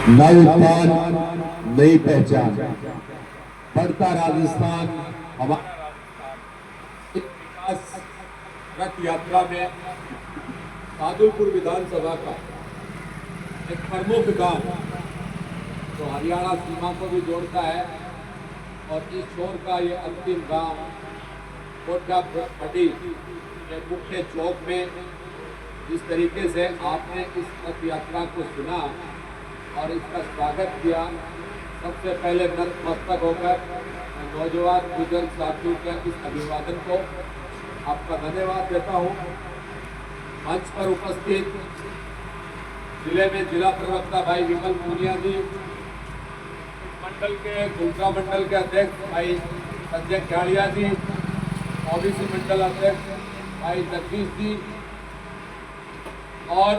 नई उत्थान, नई पहचान, बढ़ता राजस्थान हमारा राजस्थान। विकास रथ यात्रा में सादुलपुर विधानसभा का एक प्रमुख गांव जो हरियाणा सीमा को भी जोड़ता है और इस छोर का ये अंतिम गांव कोटा पटी के मुख्य चौक में जिस तरीके से आपने इस रथ यात्रा को सुना और इसका स्वागत किया, सबसे पहले नतमस्तक होकर नौजवान बुजुर्ग साथियों के इस अभिवादन को आपका धन्यवाद देता हूँ। मंच पर उपस्थित जिले में जिला प्रवक्ता भाई विमल पूनिया जी, मंडल के गुलका मंडल के अध्यक्ष भाई संजय ख्याड़िया जी, ओबीसी मंडल अध्यक्ष भाई जगदीश जी और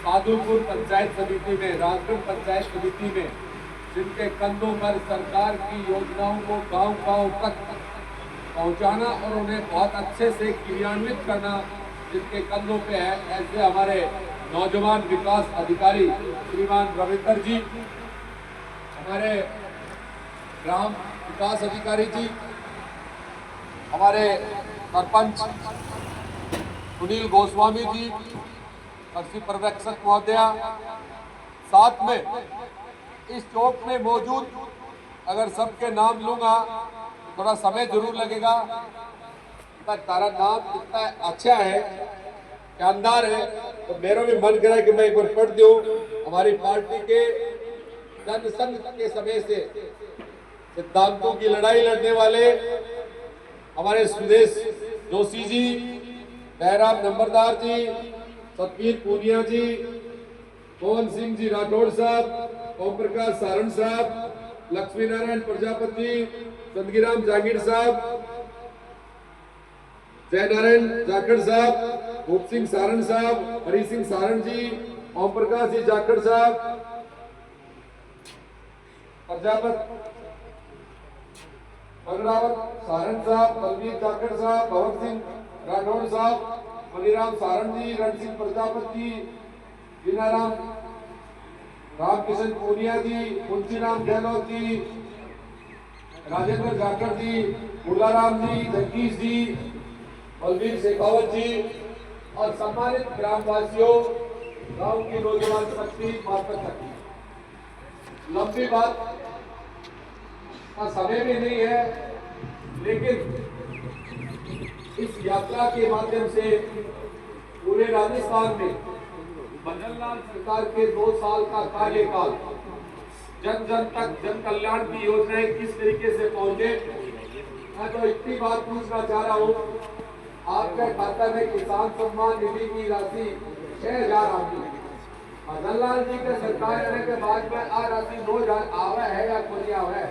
सादुलपुर पंचायत समिति में, राजगढ़ पंचायत समिति में जिनके कंधों पर सरकार की योजनाओं को गांव-गांव तक पहुंचाना और उन्हें बहुत अच्छे से क्रियान्वित करना जिनके कंधों पे है, ऐसे हमारे नौजवान विकास अधिकारी श्रीमान रविंदर जी, हमारे ग्राम विकास अधिकारी जी, हमारे सरपंच सुनील गोस्वामी जी, कृषि पर्यवेक्षक महोदया, साथ में इस चौक में मौजूद, अगर सबके नाम लूंगा थोड़ा समय जरूर लगेगा, पर तारा नाम इतना अच्छा है, शानदार है, तो मेरा भी मन करा कि मैं एक बार पढ़ दूं। हमारी पार्टी के जनसंघ के समय से सिद्धांतों की लड़ाई लड़ने वाले हमारे सुदेश जोशी जी, बहराम नंबरदार जी, सतबीर पूनिया जी, पवन सिंह जी राठौड़ साहब, ओम प्रकाश सारण साहब, लक्ष्मी नारायण प्रजापति, चंदगीराम जागीर साहब, जय नारायण जाखड़ साहब, भूप सिंह सारण साहब, हरि सिंह सारण जी, ओम प्रकाश जी जाखड़ साहब, प्रजापत बगड़ावत सारण साहब, बलवीर जाखड़ साहब, भवन सिंह राठौड़ साहब, मनीराम सारण जी, रण सिंह प्रजापति, जीनाराम रामकिशन पूनिया जी, मुंशीराम गहलोत जी, राजेंद्र जाखड़ जी, मुलाराम जी, जगदीश जी, बलवीर शेखावत जी और सम्मानित ग्रामवासियों, गांव की नौजवान शक्ति, माता शक्ति। लंबी बात का समय भी नहीं है, लेकिन इस यात्रा के माध्यम से पूरे राजस्थान में मनोहर सरकार के 2 साल का कार्यकाल, जन जन तक जन कल्याण की योजनाएं किस तरीके से पहुंचे। मैं तो इतनी बात पूछना चाह रहा हूँ, आपके खाता में किसान सम्मान निधि की राशि 6,000 आती है, मनोहर जी के सरकार आने के बाद में आ राशि 2,000 आवा है या कोई आवा है।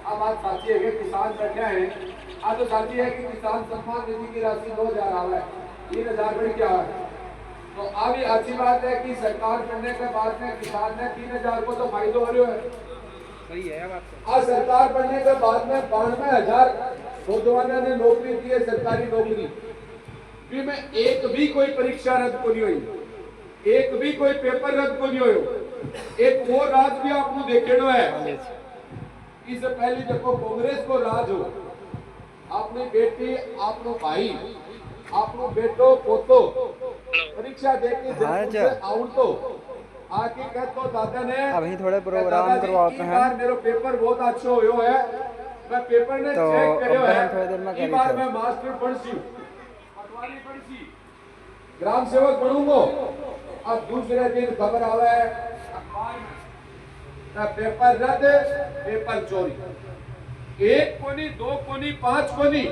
अब बात साची है कि किसान बैठे हैं, आज तो साची है कि किसान सम्मान निधि की राशि 2,000 आवा है, 3,000 बढ़ गया है। तो अभी अच्छी बात है कि सरकार बनने के बाद में किसान ने 3,000 को तो फायदो हो रहा है, सही है बात। आज सरकार बनने के बाद में 92,000 नौजवानों ने नौकरी दी है, सरकारी नौकरी भी में एक भी कोई परीक्षा रद्द को नहीं हुई, एक भी कोई पेपर रद्द को नहीं हो। एक वो राज भी आपको देखेड़ो है, इससे पहले देखो कांग्रेस को राज हो, आपने बेटी, आपनो भाई, आपनो बेटो पोतो परीक्षा देके आउट तो आके कहतो दादा ने अभी थोड़े प्रोग्राम करवाते हैं, मेरा पेपर बहुत अच्छा होयो है, मैं पेपर ने तो चेक करियो है, थोड़ी देर में इस बार मैं मास्टर पढ़सी, पटवारी पढ़सी, ग्राम सेवक बनूंगा। अब दूसरे दिन खबर आवे अखबार में पेपर रद्द, पेपर चोरी, 1 कोनी 2 कोनी 5 कोनी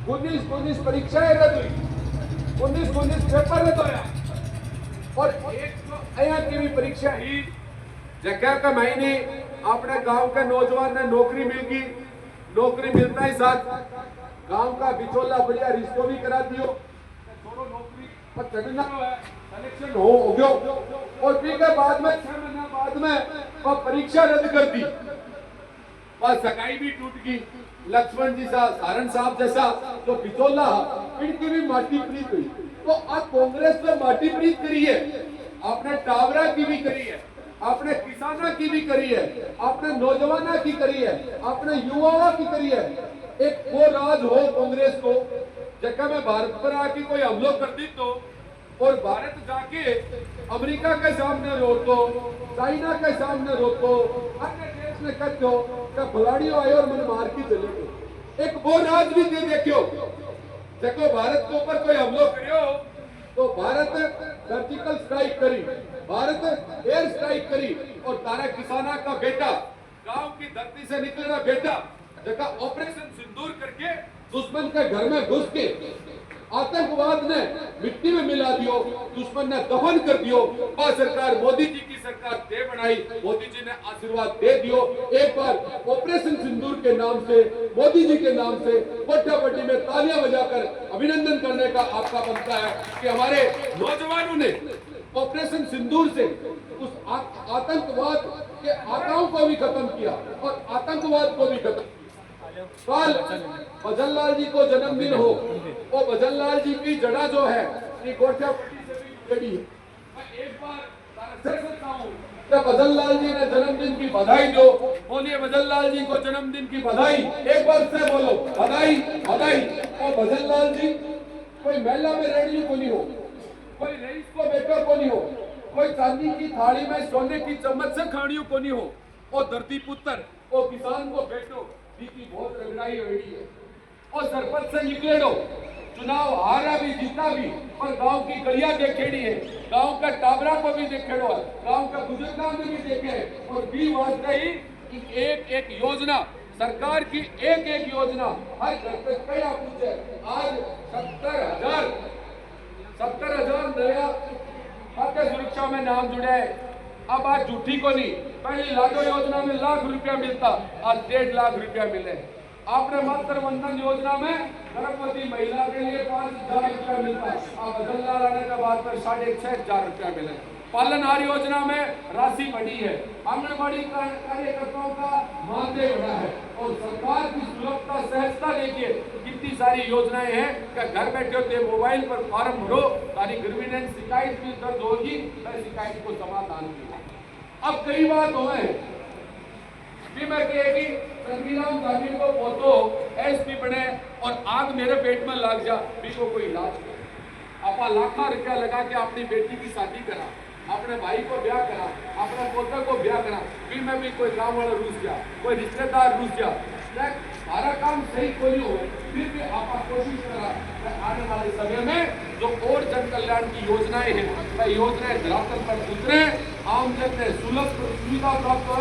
19 परीक्षाएं रद्द हुई, 19 पेपर रद्द होया और एक यहाँ की भी परीक्षा ही जगह का महीने अपने गांव के नौजवान ने नौकरी मिल गई, नौकरी मिलता ही साथ गांव का बिचौला बढ़िया रिश्तों भी करा दियो, छोड़ो नौकरी पर चढ़ना है, कलेक्शन हो गयो और फिर के बाद में 6 महीना बाद में वह परीक्षा रद्द कर दी, वह सगाई भी टूट गई। लक्ष्मण जी सारण साहब जैसा जो बिचौला इनकी भी माटी प्रीत हुई। तो अब कांग्रेस ने माटी प्रीत करी है, आपने टावरा की भी करी है, की भी करी है, आपने नौजवानों की करी है, आपने युवाओं की करी है। एक वो राज हो कांग्रेस को जगह में भारत पर आके कोई हमला कर दी तो, और भारत जाके अमेरिका के सामने रोको, चाइना के सामने रोको, अन्य देश में कहते हो कि खिलाड़ियों आए और मन मार की चले। एक वो राज भी देखियो, देखो भारत के ऊपर कोई हमला करियो तो भारत सर्जिकल स्ट्राइक करी, भारत एयर स्ट्राइक करी, और तारा किसाना का बेटा, गांव की धरती से निकलेगा बेटा, जगह ऑपरेशन सिंदूर करके दुश्मन के घर में घुस के आतंकवाद ने मिट्टी में मिला दियो, दुश्मन ने दफन कर दियो। और सरकार मोदी जी की सरकार दे बनाई, मोदी जी ने आशीर्वाद दे दियो। एक बार ऑपरेशन सिंदूर के नाम से, मोदी जी के नाम से कोठापट्टी में तालियां बजाकर अभिनंदन करने का आपका बनता है कि हमारे नौजवानों ने ऑपरेशन सिंदूर से उस आतंकवाद के आकाओं को भी खत्म किया और आतंकवाद को भी खत्म। कल भजनलाल जी को जन्मदिन हो, वो भजनलाल जी की जड़ा जो है ये कोठापट्टी से भी जड़ी है। मैं एक बार से सकता हूँ कि भजनलाल जी ने जन्मदिन की बधाई दो, बोलिए भजनलाल जी को जन्मदिन की बधाई, एक बार से बोलो बधाई बधाई। और भजनलाल जी कोई मेला में रेडियो को नहीं हो, कोई रईस को बेटा को नहीं हो, कोई चांदी की थाली में सोने की चम्मच से खानियों को नहीं हो, और धरती पुत्र और किसान को बेटो की बहुत रगड़ाई हुई है। और सरपंच से निकले लो, चुनाव हारा भी जीता भी, पर गांव की गलियां देखेड़ी है, गांव का टाबरा को भी देखेड़ो है, गांव का बुजुर्गों ने भी देखे, और भी वाजपेयी की एक एक योजना, सरकार की एक एक योजना हर घर तक क्या पूछे। आज 70,000 नया खाद्य सुरक्षा में नाम जुड़े हैं। अब आज झूठी को नहीं, पहले लाडो योजना में लाख रुपया मिलता, आज 1.5 लाख रुपया मिले। आपने मातृ वंदन योजना में गर्भवती महिला के लिए 5,000 रुपया मिलता, अब भजनलाल आने के बाद में 6,500 रुपया मिले। पालनहार योजना में राशि बढ़ी है, आंगनबाड़ी कार्यकर्ताओं का मानदेय बढ़ा है, और सरकार की सुलभता सहजता देखिए कितनी सारी योजनाएं हैं कि घर बैठे होते मोबाइल पर फॉर्म भरो, तारी ग्रीवेंस शिकायत भी दर्ज होगी, शिकायत को समाधान मिलेगा। अब कई बात हुए भी मैं कहेगी संविधान गांधी को पोतो एसपी बने और आग मेरे पेट में लग जा, भी को कोई इलाज कर। आपा लाखों रुपया लगा के अपनी बेटी की शादी करा, अपने भाई को ब्याह करा, अपने पोते को ब्याह करा, फिर मैं भी कोई गांव वाला रूस गया, कोई रिश्तेदार रूस गया, सारा काम सही कोई हो, फिर भी आप कोशिश करा आने वाले समय में जो और जन कल्याण की योजनाएं हैं, वह योजनाएं धरातल पर उतरे, आम जन ने सुलभ सुविधा प्राप्त हो।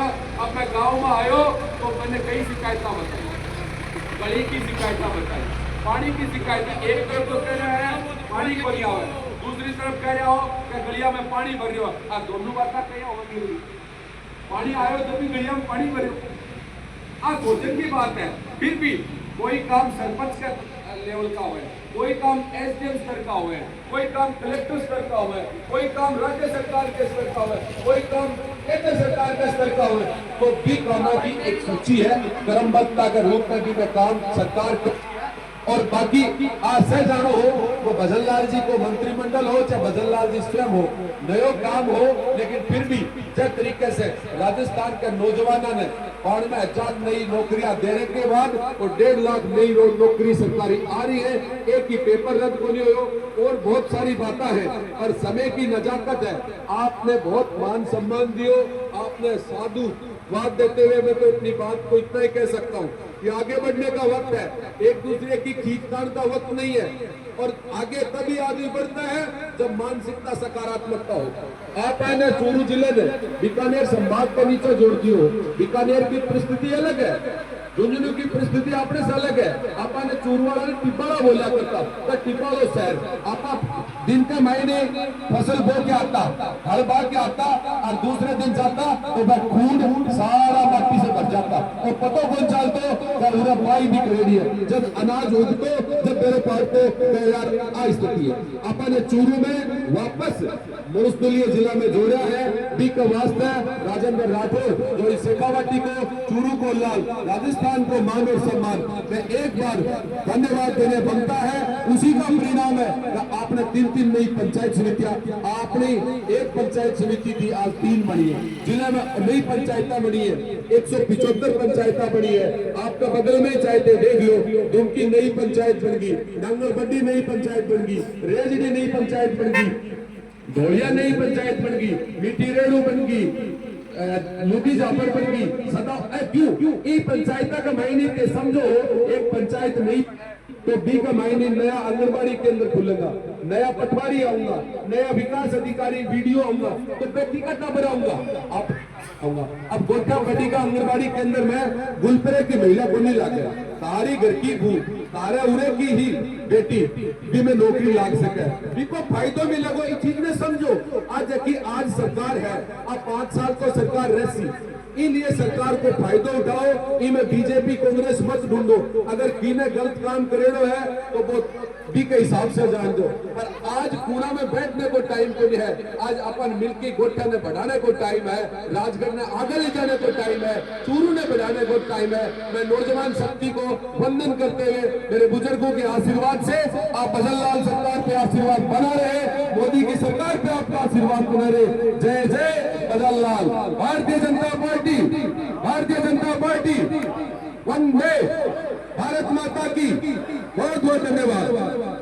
अब मैं गाँव में आयो तो मैंने कई शिकायत बताई, गली की शिकायत बताई, पानी की शिकायत। एक तरफ तो कह रहे हैं पानी को नहीं आवे, दूसरी तरफ कह रहे हो कि गलिया में पानी भर रहे हो, दोनों बात कहीं होगी। पानी आयो जब भी गलिया में पानी भरे, आज सोचने की बात है। फिर भी कोई काम सरपंच के लेवल का हुआ है, कोई काम एसडीएम स्तर का हुआ है, कोई काम कलेक्टर स्तर का हुआ है, कोई काम राज्य सरकार के स्तर का हुआ है, कोई काम केंद्र सरकार के स्तर का हुआ है, तो भी कामों की एक सूची है, क्रमबद्धता के रूप में भी काम सरकार और बाकी आज से जानो हो वो भजनलाल जी को मंत्रिमंडल हो चाहे भजनलाल जी स्वयं हो, नयो काम हो, लेकिन फिर भी जिस तरीके से राजस्थान के नौजवानों ने 92,000 नई नौकरियां देने के बाद वो 1.5 लाख नई नौकरी सरकारी आ रही है, एक ही पेपर रद्द को नहीं हो, और बहुत सारी बातें हैं, और समय की नजाकत है। आपने बहुत मान सम्मान दियो, आपने साधु बात देते हुए मैं तो अपनी बात को इतना ही कह सकता हूँ कि आगे बढ़ने का वक्त है, एक दूसरे की खींचतान का वक्त नहीं है, और आगे तभी आदमी बढ़ता है जब मानसिकता सकारात्मकता हो। आप आने चूरू जिले में बीकानेर संभाग को नीचे जोड़ती हो, बीकानेर की परिस्थिति अलग है, झुंझुनू की परिस्थिति अपने से अलग है। आपने चूरू वाला ने टिप्पाड़ा बोला करता, तो टिप्पाड़ो शहर आप दिन के महीने फसल बो के आता, हल बा के आता, और दूसरे दिन जाता तो वह खून सारा मट्टी से भर जाता, और पतो कौन चलते पूरा पाई बिक रही है। जब अनाज उगते जब मेरे पाड़ते यार आ स्थिति है। अपने चूरू में वापस मनुष्यलीय जिला में जोड़ा है, का वास्ता है राजेंद्र राठौर जो इस शेखावाटी को, चूरू को लाल, राजस्थान को मान और सम्मान, मैं एक बार धन्यवाद देने बनता है। उसी का परिणाम है कि आपने 3 नई पंचायत समितियां, आपने एक पंचायत समिति थी आज 3 बनी है, जिले में नई पंचायतें बनी है, 175 पंचायतें बनी है। आपका बगल में चाहे देख लो, दुमकी नई पंचायत बन गई, नांगलबड्डी नई पंचायत बन गई, रेजडी नई पंचायत बन गई, धोलिया नई पंचायत बन गई, मिट्टी रेणु बन गई, मोदी जाफर बन गई, सदा क्यों ये पंचायत का महीने के समझो एक पंचायत नहीं तो बी का महीने नया आंगनबाड़ी केंद्र खुलेगा, नया पटवारी आऊंगा, नया विकास अधिकारी वीडियो आऊंगा, तो बेटी का टबर आऊंगा आऊंगा। अब गोटा बड़ी का आंगनबाड़ी केंद्र में गुलपरे की महिला को नहीं लागे, तारी घर की भू तारे उरे की ही बेटी भी में नौकरी लाग सके, बिको फायदो मिलेगो। इस चीज में समझो आज सरकार है, अब 5 साल को सरकार रहसी, इलिए सरकार को फायदा उठाओ, इनमें बीजेपी कांग्रेस मत ढूंढो। अगर किने गलत काम करेलो है तो वो बी के हिसाब से जान दो, पर आज कूड़ा में बैठने को टाइम को नहीं है। आज अपन मिलके गोठा ने बढ़ाने को टाइम है, राजगढ़ ने आगे ले जाने को टाइम है, चूरू ने बढ़ाने को टाइम है। मैं नौजवान शक्ति को वंदन करते हुए मेरे बुजुर्गों के आशीर्वाद से आप बजरलाल सरकार पे आशीर्वाद बना रहे, मोदी की सरकार पे आपका आशीर्वाद बना रहे। जय जय बजरलाल। भारतीय जनता पार्टी, भारतीय जनता पार्टी, वंदे भारत माता की। बहुत बहुत धन्यवाद।